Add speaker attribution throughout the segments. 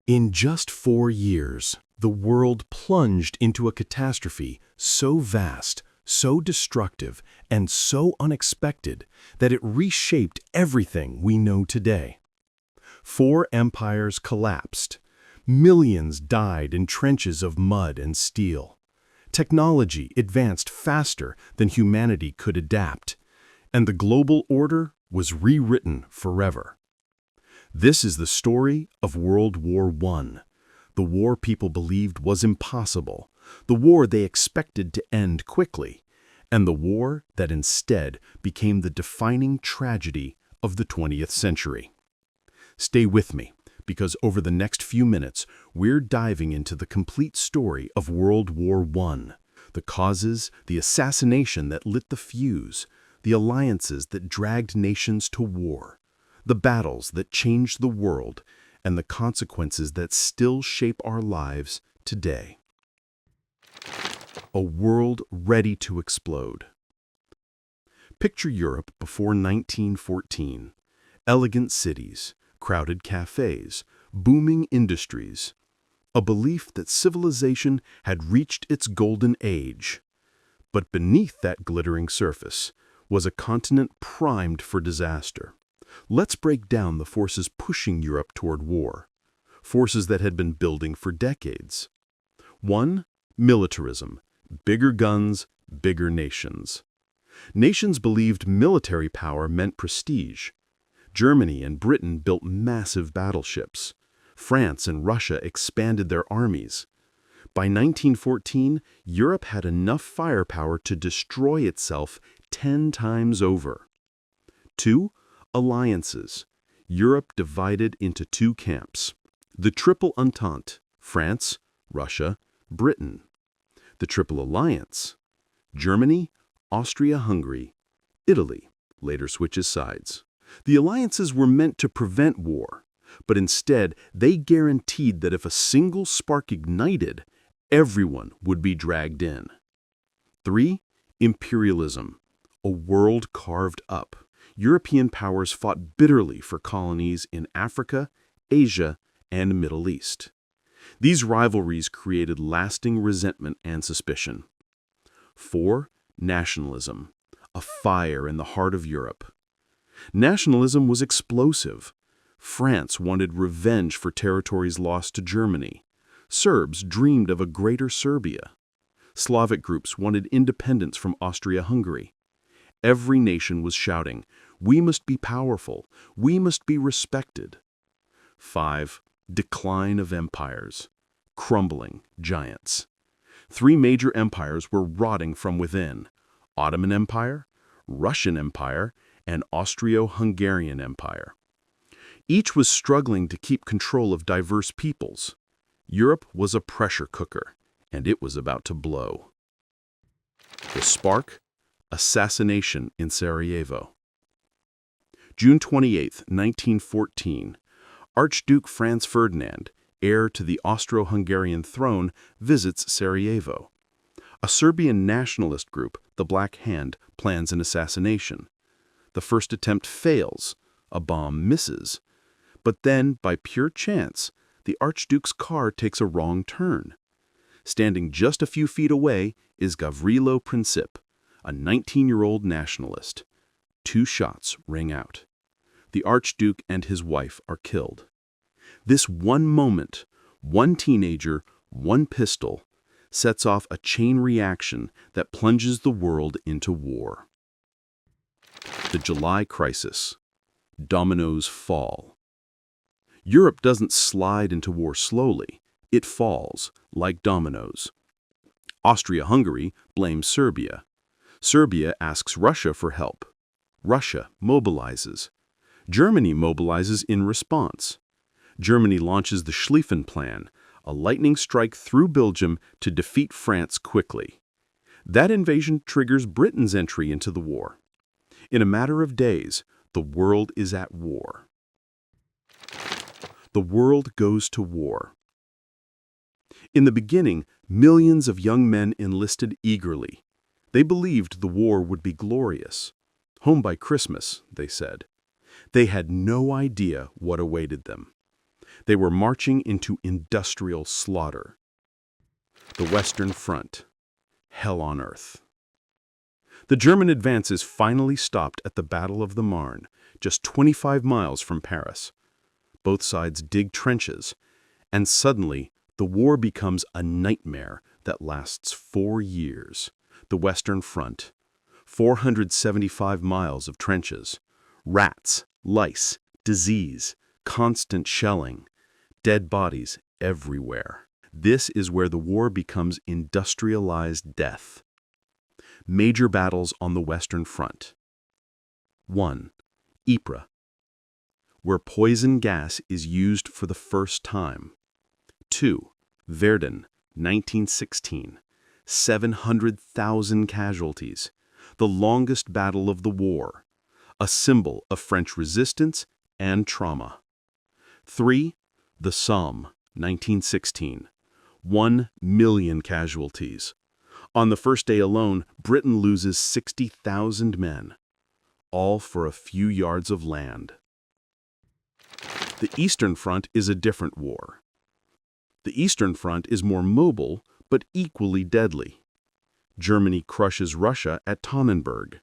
Speaker 1: In just 4 years, the world plunged into a catastrophe so vast, so destructive, and so unexpected that it reshaped everything we know today. 4 empires collapsed. Millions died in trenches of mud and steel. Technology advanced faster than humanity could adapt, and the global order was rewritten forever. This is the story of World War I, the war people believed was impossible, the war they expected to end quickly, and the war that instead became the defining tragedy of the 20th century. Stay with me, because over the next few minutes, we're diving into the complete story of World War I, the causes, the assassination that lit the fuse, the alliances that dragged nations to war, the battles that changed the world, and the consequences that still shape our lives today. A world ready to explode. Picture Europe before 1914. Elegant cities, crowded cafes, booming industries. A belief that civilization had reached its golden age. But beneath that glittering surface was a continent primed for disaster. Let's break down the forces pushing Europe toward war, forces that had been building for decades. 1. Militarism. Bigger guns, bigger nations. Nations believed military power meant prestige. Germany and Britain built massive battleships. France and Russia expanded their armies. By 1914, Europe had enough firepower to destroy itself 10 times over. 2. Alliances. Europe divided into 2 camps. The Triple Entente, France, Russia, Britain. The Triple Alliance, Germany, Austria-Hungary, Italy, later switches sides. The alliances were meant to prevent war, but instead they guaranteed that if a single spark ignited, everyone would be dragged in. 3. Imperialism. A world carved up. European powers fought bitterly for colonies in Africa, Asia, and Middle East. These rivalries created lasting resentment and suspicion. 4. Nationalism. A fire in the heart of Europe. Nationalism was explosive. France wanted revenge for territories lost to Germany. Serbs dreamed of a greater Serbia. Slavic groups wanted independence from Austria-Hungary. Every nation was shouting, "We must be powerful. We must be respected." 5. Decline of empires. Crumbling giants. 3 major empires were rotting from within: Ottoman Empire, Russian Empire, and Austro-Hungarian Empire. Each was struggling to keep control of diverse peoples. Europe was a pressure cooker, and it was about to blow. The spark? Assassination in Sarajevo. June 28, 1914. Archduke Franz Ferdinand, heir to the Austro-Hungarian throne, visits Sarajevo. A Serbian nationalist group, the Black Hand, plans an assassination. The first attempt fails. A bomb misses. But then, by pure chance, the Archduke's car takes a wrong turn. Standing just a few feet away is Gavrilo Princip, a 19-year-old nationalist. 2 shots ring out. The Archduke and his wife are killed. This one moment, one teenager, one pistol, sets off a chain reaction that plunges the world into war. The July Crisis. Dominoes fall. Europe doesn't slide into war slowly. It falls, like dominoes. Austria-Hungary blames Serbia. Serbia asks Russia for help. Russia mobilizes. Germany mobilizes in response. Germany launches the Schlieffen Plan, a lightning strike through Belgium to defeat France quickly. That invasion triggers Britain's entry into the war. In a matter of days, the world is at war. The world goes to war. In the beginning, millions of young men enlisted eagerly. They believed the war would be glorious. Home by Christmas, they said. They had no idea what awaited them. They were marching into industrial slaughter. The Western Front. Hell on earth. The German advance is finally stopped at the Battle of the Marne, just 25 miles from Paris. Both sides dig trenches, and suddenly the war becomes a nightmare that lasts 4 years. The Western Front. 475 miles of trenches. Rats, lice, disease, constant shelling, dead bodies everywhere. This is where the war becomes industrialized death. Major battles on the Western Front. 1. Ypres, where poison gas is used for the first time. 2. Verdun, 1916. 700,000 casualties. The longest battle of the war. A symbol of French resistance and trauma. 3. The Somme, 1916. 1 million casualties. On the first day alone, Britain loses 60,000 men, all for a few yards of land. The Eastern Front is a different war. The Eastern Front is more mobile, but equally deadly. Germany crushes Russia at Tannenberg.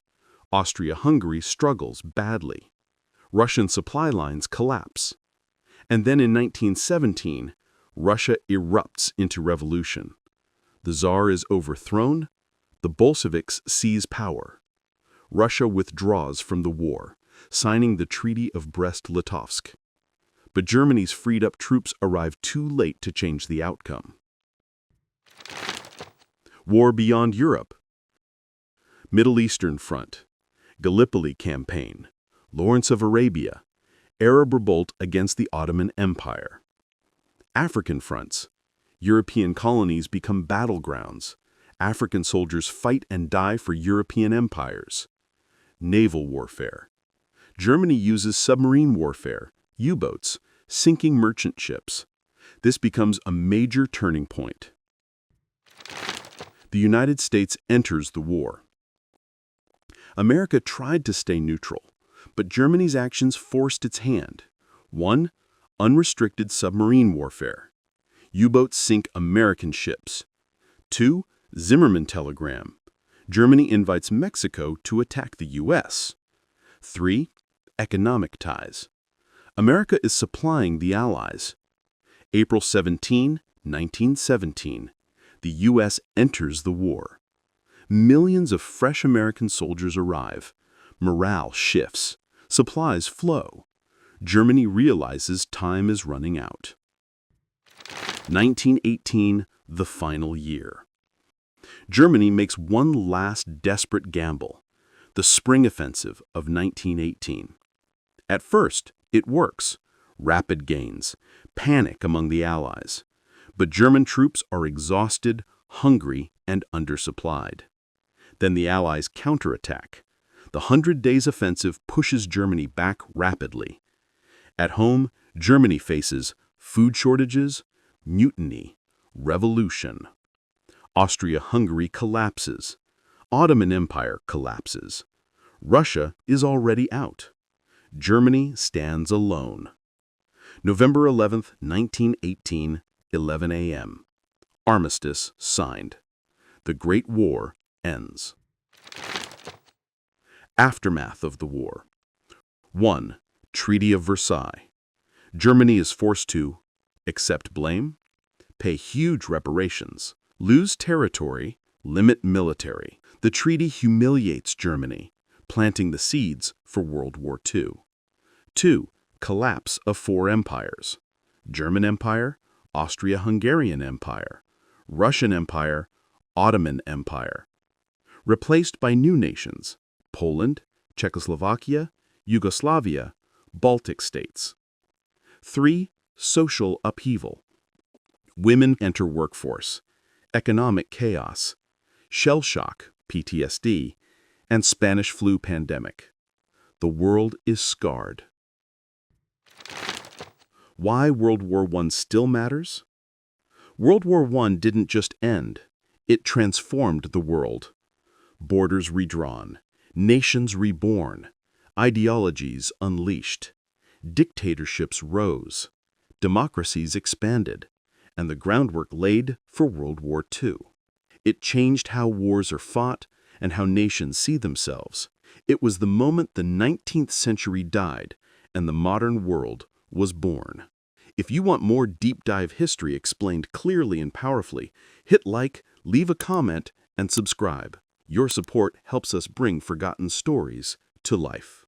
Speaker 1: Austria-Hungary struggles badly. Russian supply lines collapse. And then in 1917, Russia erupts into revolution. The Tsar is overthrown. The Bolsheviks seize power. Russia withdraws from the war, signing the Treaty of Brest-Litovsk. But Germany's freed-up troops arrive too late to change the outcome. War beyond Europe. Middle Eastern Front. Gallipoli Campaign. Lawrence of Arabia. Arab revolt against the Ottoman Empire. African fronts. European colonies become battlegrounds. African soldiers fight and die for European empires. Naval warfare. Germany uses submarine warfare, U-boats, sinking merchant ships. This becomes a major turning point. The United States enters the war. America tried to stay neutral, but Germany's actions forced its hand. 1. Unrestricted submarine warfare. U-boats sink American ships. 2. Zimmermann telegram. Germany invites Mexico to attack the U.S. 3. Economic ties. America is supplying the Allies. April 17, 1917. The U.S. enters the war. Millions of fresh American soldiers arrive. Morale shifts. Supplies flow. Germany realizes time is running out. 1918, the final year. Germany makes one last desperate gamble, the Spring Offensive of 1918. At first, it works. Rapid gains, panic among the Allies. But German troops are exhausted, hungry, and undersupplied. Then the Allies counterattack. The 100 Days Offensive pushes Germany back rapidly. At home, Germany faces food shortages, mutiny, revolution. Austria-Hungary collapses. Ottoman Empire collapses. Russia is already out. Germany stands alone. November 11, 1918, 11 a.m. Armistice signed. The Great War ends. Aftermath of the war. 1. Treaty of Versailles. Germany is forced to accept blame, pay huge reparations, lose territory, limit military. The treaty humiliates Germany, planting the seeds for World War II. 2. Collapse of 4 empires. German Empire, Austria-Hungarian Empire, Russian Empire, Ottoman Empire. Replaced by new nations, Poland, Czechoslovakia, Yugoslavia, Baltic states. 3. Social upheaval. Women enter workforce, economic chaos, shell shock, PTSD, and Spanish flu pandemic. The world is scarred. Why World War I still matters? World War I didn't just end, it transformed the world. Borders redrawn, nations reborn, ideologies unleashed, dictatorships rose, democracies expanded, and the groundwork laid for World War II. It changed how wars are fought and how nations see themselves. It was the moment the 19th century died and the modern world was born. If you want more deep dive history explained clearly and powerfully, hit like, leave a comment, and subscribe. Your support helps us bring forgotten stories to life.